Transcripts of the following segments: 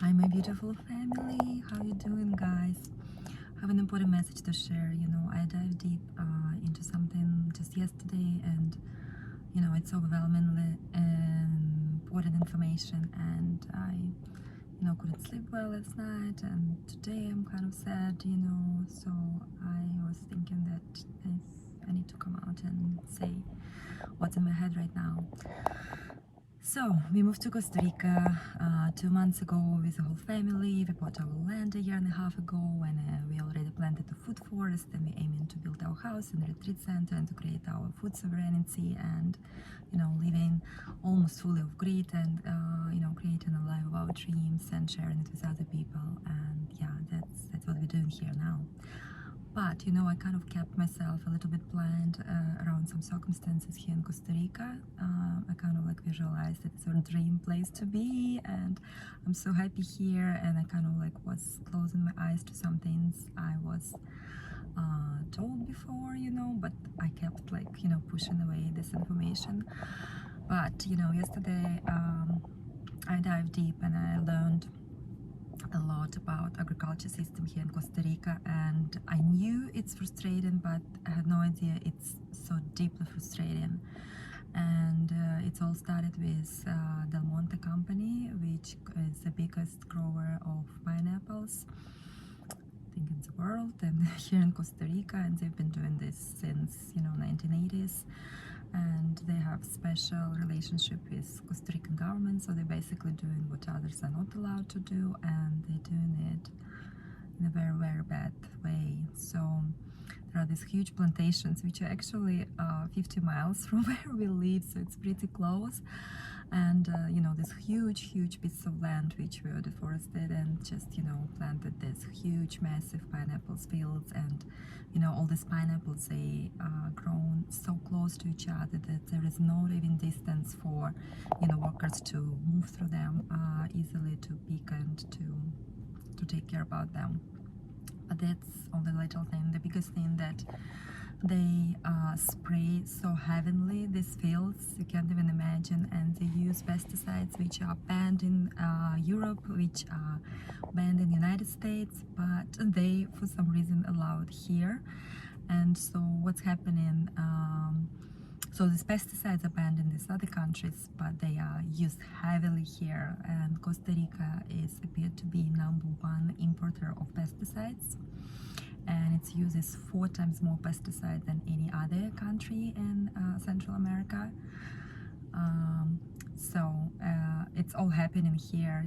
Hi, my beautiful family. How you doing, guys? I have an important message to share. I dived deep into something just yesterday, and it's overwhelmingly important information. And I, couldn't sleep well last night, and today I'm kind of sad. So I was thinking that I need to come out and say what's in my head right now. So we moved to Costa Rica 2 months ago with the whole family. We bought our land a year and a half ago, and we already planted a food forest, and we're aiming to build our house and retreat center and to create our food sovereignty and living almost fully off grid and creating a life of our dreams and sharing it with other people. And yeah, that's what we're doing here now. But I kind of kept myself a little bit blind around some circumstances here in Costa Rica. I kind of visualized that it's our dream place to be, and I'm so happy here. And I kind of was closing my eyes to some things I was told before, but I kept pushing away this information. But yesterday I dived deep and I learned a lot about agriculture system here in Costa Rica, and I knew it's frustrating, but I had no idea it's so deeply frustrating. And it's all started with the Monte Company, which is the biggest grower of pineapples, I think, in the world, and here in Costa Rica, and they've been doing this since 1980s. And they have special relationship with Costa Rican government, so they're basically doing what others are not allowed to do, and they're doing it in a very, very bad way. So there are these huge plantations which are actually 50 miles from where we live, so it's pretty close. And this huge piece of land which were deforested and just planted this huge massive pineapples fields. And all these pineapples, they are grown so close to each other that there is no living distance for workers to move through them easily, to pick and to take care about them. But that's only little thing. The biggest thing that they spray so heavily these fields, you can't even imagine, and they use pesticides which are banned in Europe, which are banned in the United States, but they for some reason allowed here. And so what's happening, so these pesticides are banned in these other countries, but they are used heavily here, and Costa Rica is appeared to be #1 importer of pesticides, and it uses 4 times more pesticide than any other country in Central America. So it's all happening here,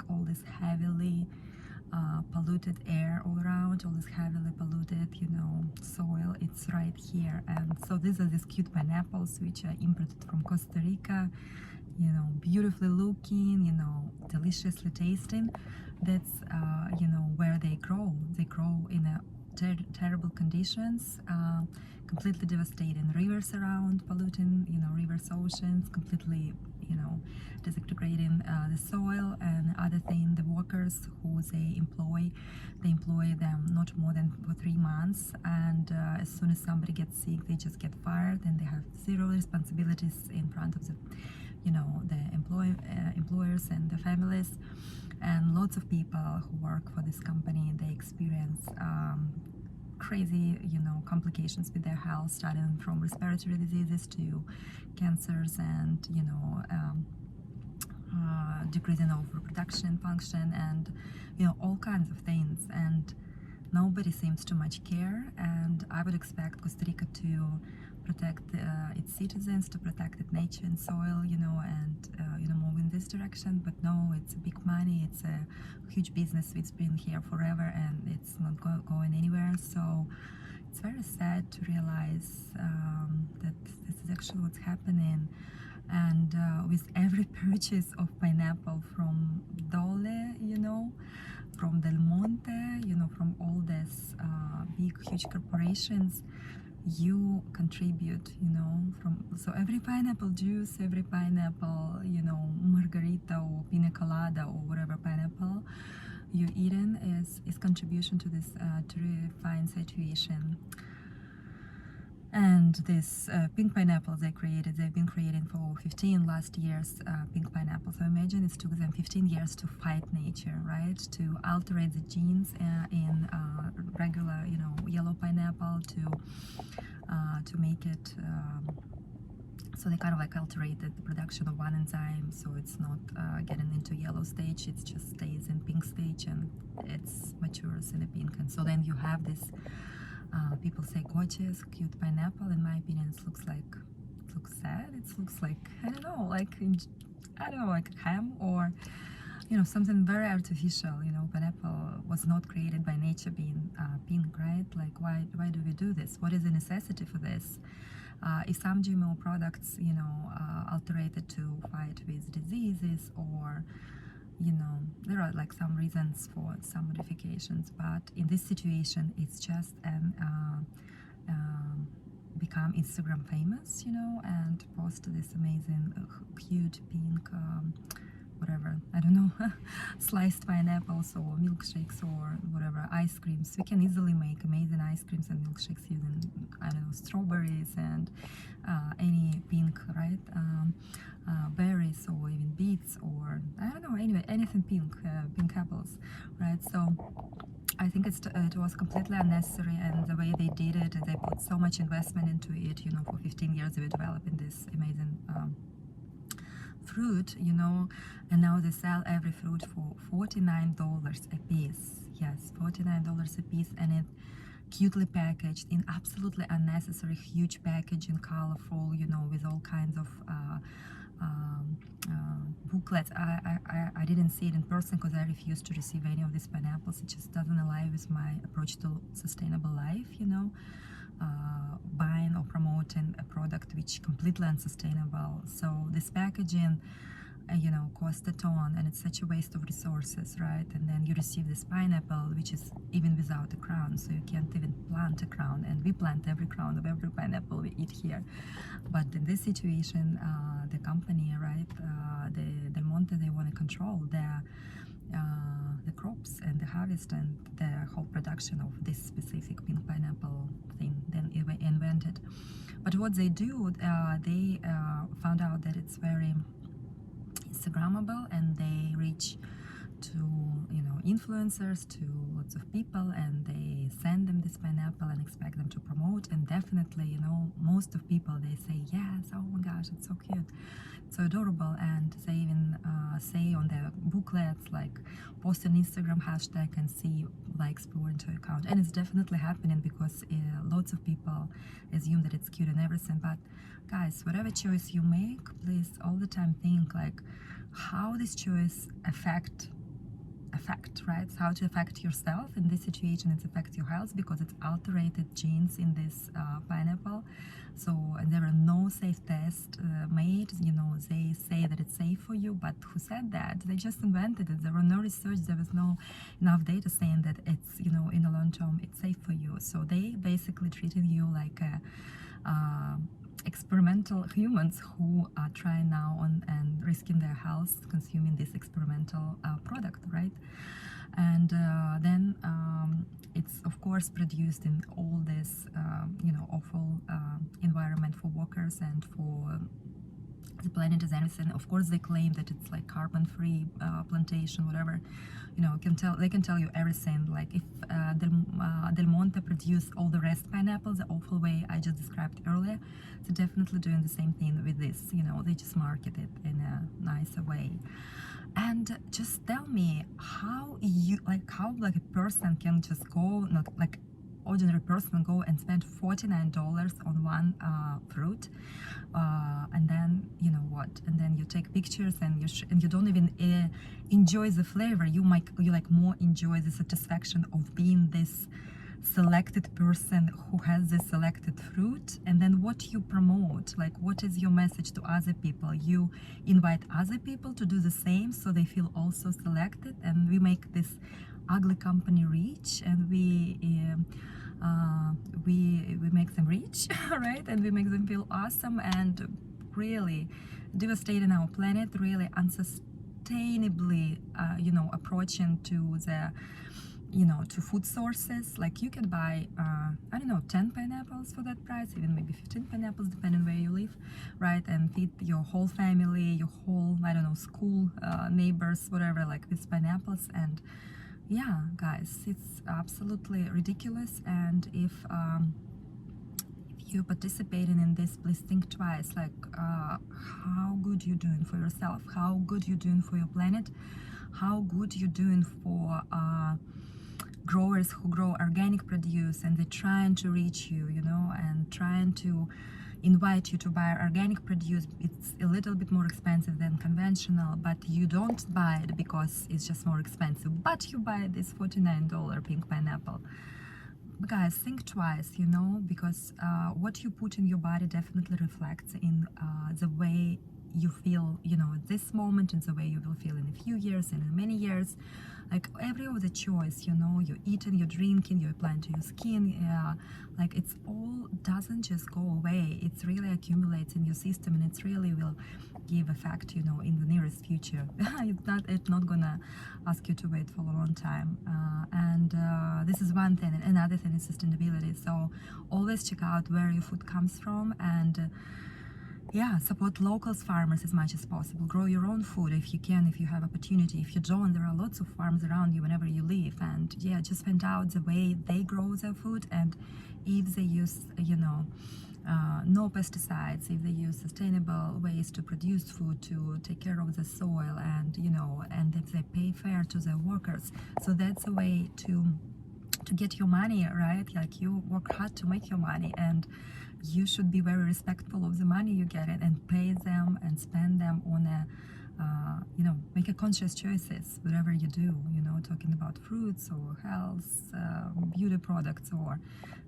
all this heavily polluted air all around, all this heavily polluted, soil, it's right here. And so these are these cute pineapples which are imported from Costa Rica, beautifully looking, deliciously tasting. That's where they grow. They grow in a terrible conditions, completely devastating rivers around, polluting, rivers, oceans, completely, disintegrating the soil. And other thing, the workers who they employ them not more than for 3 months, and as soon as somebody gets sick, they just get fired, and they have zero responsibilities in front of the employers and the families. And lots of people who work for this company, they experience crazy complications with their health, starting from respiratory diseases to cancers and decreasing of reproduction function, and all kinds of things. And nobody seems to much care. And I would expect Costa Rica to protect its citizens, to protect its nature and soil, and move in this direction. But no, it's a big money, it's a huge business, it's been here forever, and it's not going anywhere. So it's very sad to realize that this is actually what's happening. And with every purchase of pineapple from Dole, from Del Monte, from all these big, huge corporations, you contribute, so every pineapple juice, every pineapple, margarita or pina colada or whatever pineapple you're eating is contribution to this terrifying situation. And this pink pineapple they've been creating for 15 last years, pink pineapple. So imagine it took them 15 years to fight nature, right? To alterate the genes in regular, yellow pineapple to make it. So they kind of like alterated the production of one enzyme, so it's not getting into yellow stage, it just stays in pink stage and it matures in a pink. And so then you have this, people say gorgeous, cute pineapple. In my opinion, it looks sad. It looks like, I don't know, like ham or something very artificial. Pineapple was not created by nature being pink, right? Like why do we do this? What is the necessity for this? If some GMO products, alterated to fight with diseases, or there are like some reasons for some modifications, but in this situation, it's just an become Instagram famous, and post this amazing, cute pink, whatever, I don't know, sliced pineapples or milkshakes or whatever, ice creams. We can easily make amazing ice creams and milkshakes using, I don't know, strawberries and any pink, right, berries or even beets, or I don't know, anyway, anything pink, pink apples, right? So I think it was completely unnecessary, and the way they did it, they put so much investment into it, for 15 years they were developing this amazing fruit, and now they sell every fruit for $49 a piece. Yes, $49 a piece, and it cutely packaged in absolutely unnecessary huge packaging, colorful, with all kinds of booklets. I didn't see it in person because I refused to receive any of these pineapples. It just doesn't align with my approach to sustainable life, buying or promoting a product which completely unsustainable. So this packaging, cost a ton, and it's such a waste of resources, right? And then you receive this pineapple which is even without a crown, so you can't even plant a crown, and we plant every crown of every pineapple we eat here. But in this situation, the company, right, the Monte, they want to control the crops and the harvest and the whole production of this specific pink pineapple thing then invented. But what they do, they found out that it's very Instagrammable, and they reach to influencers, to lots of people, and they send them this pineapple and expect them to promote. And definitely, most of people, they say yes, oh my gosh, it's so cute, so adorable. And they even say on their booklets, like, post an Instagram hashtag and see likes per into account. And it's definitely happening because lots of people assume that it's cute and everything. But guys, whatever choice you make, please all the time think like how this choice affect, right? How to affect yourself. In this situation, it affects your health because it's alterated genes in this pineapple. So, and there are no safe tests made. They say that it's safe for you, but who said that? They just invented it. There were no research. There was no enough data saying that it's, in the long term, it's safe for you. So they basically treating you like a experimental humans who are trying now on and risking their health consuming this experimental product, right? And then it's of course produced in all this awful environment for workers and for the planet is anything. Of course, they claim that it's like carbon-free plantation, whatever. They can tell you everything. Like if Del Monte produced all the rest pineapples the awful way I just described earlier, they're definitely doing the same thing with this. They just market it in a nicer way. And just tell me how a person can just go, not like ordinary person, go and spend $49 on one fruit, and then what? And then you take pictures and you don't even enjoy the flavor. You more enjoy the satisfaction of being this selected person who has this selected fruit. And then what you promote, like what is your message to other people? You invite other people to do the same so they feel also selected, and we make this ugly company rich, and we make them rich, right? And we make them feel awesome and really devastating our planet, really unsustainably approaching to the you know, to food sources. Like you can buy, I don't know, 10 pineapples for that price, even maybe 15 pineapples, depending where you live, right? And feed your whole family, your whole, I don't know, school, neighbors, whatever, like with pineapples. And yeah, guys, it's absolutely ridiculous. And if you're participating in this, please think twice, like how good you're doing for yourself, how good you're doing for your planet, how good you're doing for growers who grow organic produce, and they're trying to reach you, you know, and trying to invite you to buy organic produce. It's a little bit more expensive than conventional, but you don't buy it because it's just more expensive, but you buy this $49 pink pineapple. Guys, think twice, you know, because what you put in your body definitely reflects in the way you feel, you know, at this moment, and the way you will feel in a few years and in many years. Like every other choice, you know, you're eating, you're drinking, you're applying to your skin, like it's all doesn't just go away. It's really accumulates in your system, and it's really will give effect, you know, in the nearest future. It's not gonna ask you to wait for a long time. And this is one thing. Another thing is sustainability. So always check out where your food comes from, and yeah, support local farmers as much as possible. Grow your own food if you can, if you have opportunity. If you don't, there are lots of farms around you whenever you live. And yeah, just find out the way they grow their food, and if they use, you know, no pesticides, if they use sustainable ways to produce food, to take care of the soil, and you know, and if they pay fair to their workers. So that's a way to get your money, right? Like you work hard to make your money, and you should be very respectful of the money you get it, and pay them and spend them on a you know, make a conscious choices whatever you do, you know, talking about fruits or health, beauty products, or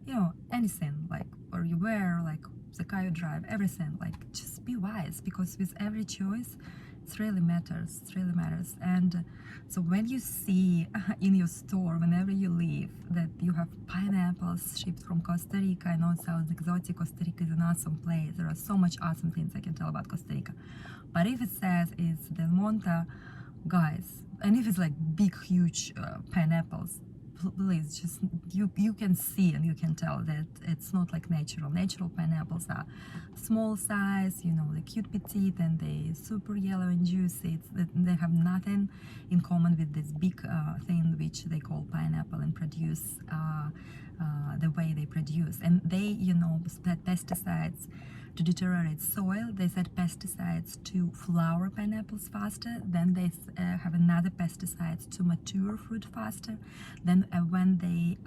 you know, anything, like, or you wear, like the car you drive, everything. Like just be wise, because with every choice it really matters, it really matters. And so when you see in your store, whenever you leave, that you have pineapples shipped from Costa Rica, I know it sounds exotic. Costa Rica is an awesome place. There are so much awesome things I can tell about Costa Rica. But if it says it's Del Monte, guys, and if it's like big, huge pineapples, please just, you can see and you can tell that it's not like natural pineapples are small size, you know, the cute petite, and they super yellow and juicy. They have nothing in common with this big thing which they call pineapple, and produce the way they produce. And they, you know, that pesticides to deteriorate soil. They said pesticides to flower pineapples faster. Then they have another pesticides to mature fruit faster. Then when they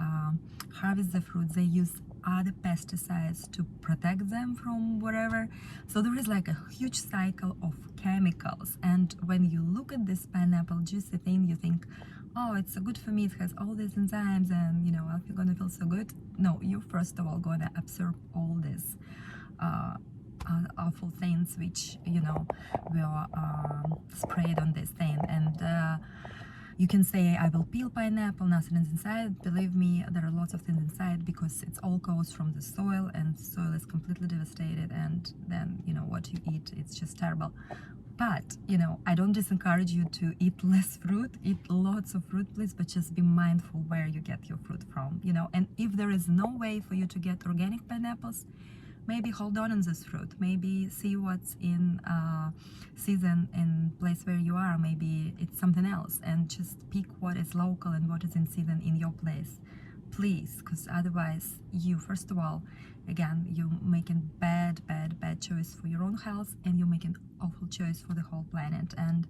harvest the fruit, they use other pesticides to protect them from whatever. So there is like a huge cycle of chemicals. And when you look at this pineapple juicy thing, you think, oh, it's so good for me, it has all these enzymes, and you know, I'm gonna feel so good. No, you first of all gonna absorb all this awful things which, you know, will sprayed on this thing. And you can say, I will peel pineapple, nothing is inside. Believe me, there are lots of things inside, because it's all goes from the soil, and soil is completely devastated, and then, you know, what you eat, it's just terrible. But, you know, I don't disencourage you to eat less fruit, eat lots of fruit, please, but just be mindful where you get your fruit from, you know. And if there is no way for you to get organic pineapples, maybe hold on this fruit, maybe see what's in season in place where you are. Maybe it's something else, and just pick what is local and what is in season in your place, please, because otherwise you, first of all, again, you're making bad choice for your own health, and you're making awful choice for the whole planet. And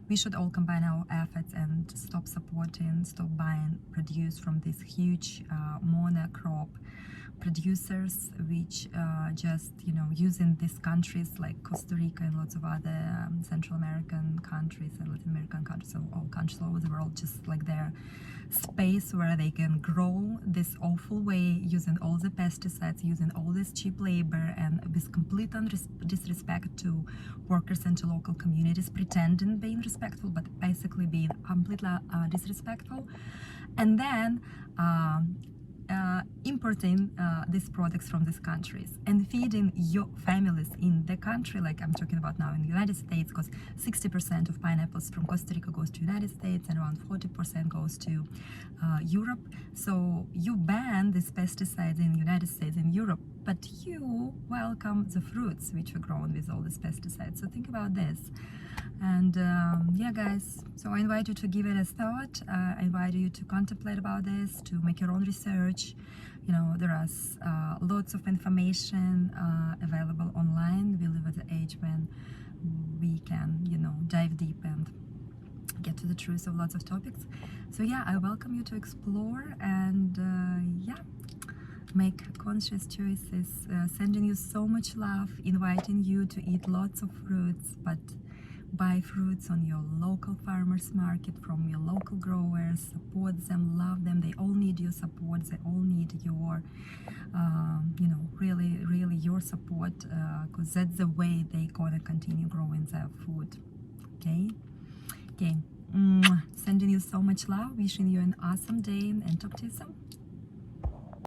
we should all combine our efforts and stop supporting, stop buying produce from these huge monocrop producers, which just, you know, using these countries like Costa Rica and lots of other Central American countries and Latin American countries, so all countries all over the world, just like their space where they can grow this awful way, using all the pesticides, using all this cheap labor, and with complete disrespect to workers and to local communities, pretending being respectful, but basically being completely disrespectful. And then importing these products from these countries and feeding your families in the country, like I'm talking about now in the United States, because 60% of pineapples from Costa Rica goes to United States and around 40% goes to Europe. So you ban these pesticides in the United States and Europe, but you welcome the fruits which are grown with all these pesticides. So think about this. And yeah, guys, so I invite you to give it a thought. I invite you to contemplate about this, to make your own research. You know, there are lots of information available online. We live at the age when we can, you know, dive deep and get to the truth of lots of topics. So yeah, I welcome you to explore and yeah, make conscious choices. Sending you so much love, inviting you to eat lots of fruits, but buy fruits on your local farmers market from your local growers. Support them, love them. They all need your support. They all need your you know, really your support, because that's the way they gonna continue growing their food. Okay. Sending you so much love, wishing you an awesome day, and talk to you soon.